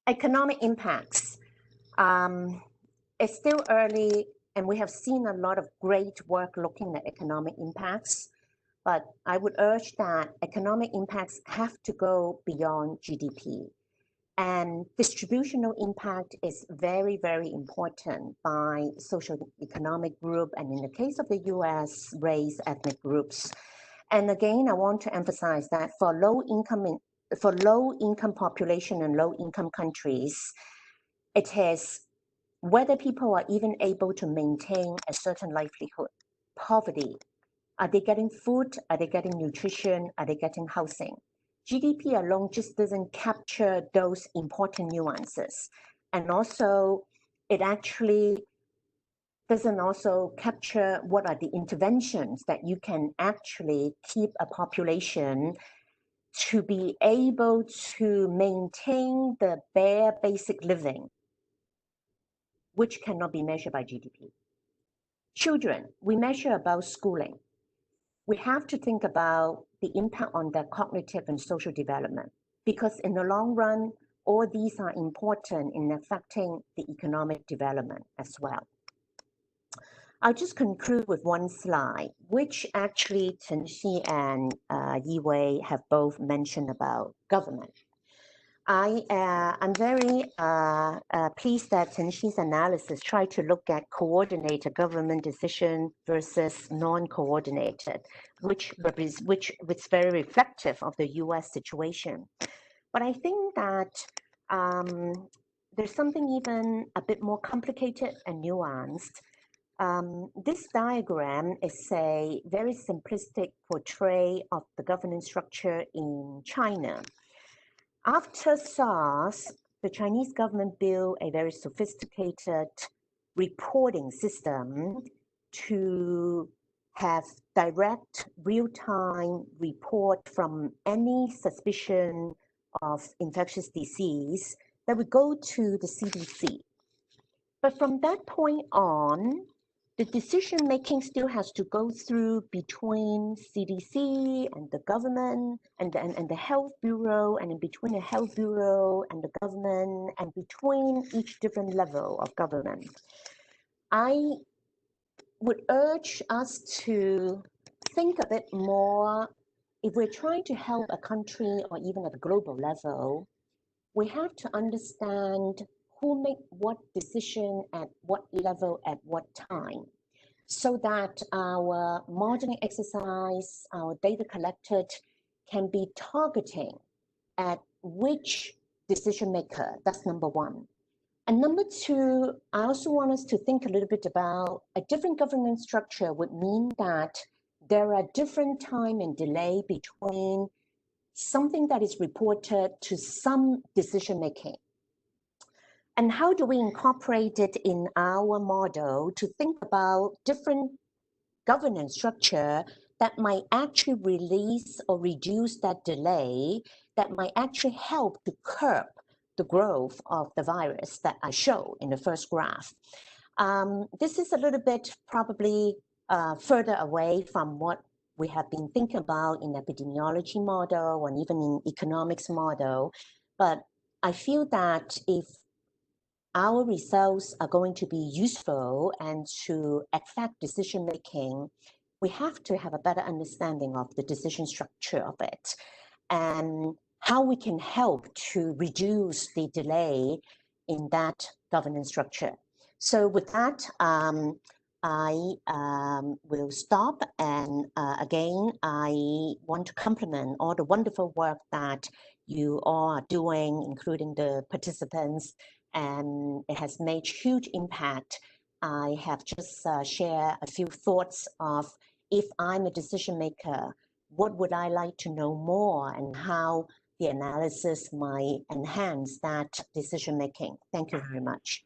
Economic impacts. It's still early, and we have seen a lot of great work looking at economic impacts, but I would urge that economic impacts have to go beyond GDP. And distributional impact is very, very important by socio-economic group, and in the case of the US, race, ethnic groups. And again, I want to emphasize that for low-income population and low-income countries, it is whether people are even able to maintain a certain livelihood, poverty. Are they getting food? Are they getting nutrition? Are they getting housing? GDP alone just doesn't capture those important nuances. And also, it actually doesn't also capture what are the interventions that you can actually keep a population to be able to maintain the bare basic living, which cannot be measured by GDP. Children, we measure about schooling. We have to think about the impact on their cognitive and social development, because in the long run, all these are important in affecting the economic development as well. I'll just conclude with one slide, which actually Chen Xi and Yi Wei have both mentioned about government. I'm very pleased that Chen Xi's analysis tried to look at coordinated government decision versus non-coordinated, which is very reflective of the US situation. But I think that there's something even a bit more complicated and nuanced. This diagram is a very simplistic portray of the governance structure in China. After SARS, the Chinese government built a very sophisticated reporting system to have direct real-time report from any suspicion of infectious disease that would go to the CDC. But from that point on, the decision-making still has to go through between CDC and the government and the Health Bureau, and in between the Health Bureau and the government, and between each different level of government. I would urge us to think a bit more. If we're trying to help a country or even at a global level, we have to understand who make what decision at what level at what time, so that our modeling exercise, our data collected, can be targeting at which decision maker. That's number one. And number two, I also want us to think a little bit about a different governance structure would mean that there are different time and delay between something that is reported to some decision making. And how do we incorporate it in our model to think about different governance structure that might actually release or reduce that delay, that might actually help to curb the growth of the virus that I show in the first graph. This is a little bit probably further away from what we have been thinking about in epidemiology model and even in economics model. But I feel that if our results are going to be useful and to affect decision making, we have to have a better understanding of the decision structure of it and how we can help to reduce the delay in that governance structure. So with that, I will stop. And again, I want to compliment all the wonderful work that you all are doing, including the participants, and it has made huge impact. I have just shared a few thoughts of, if I'm a decision maker, what would I like to know more and how the analysis might enhance that decision making. Thank you very much.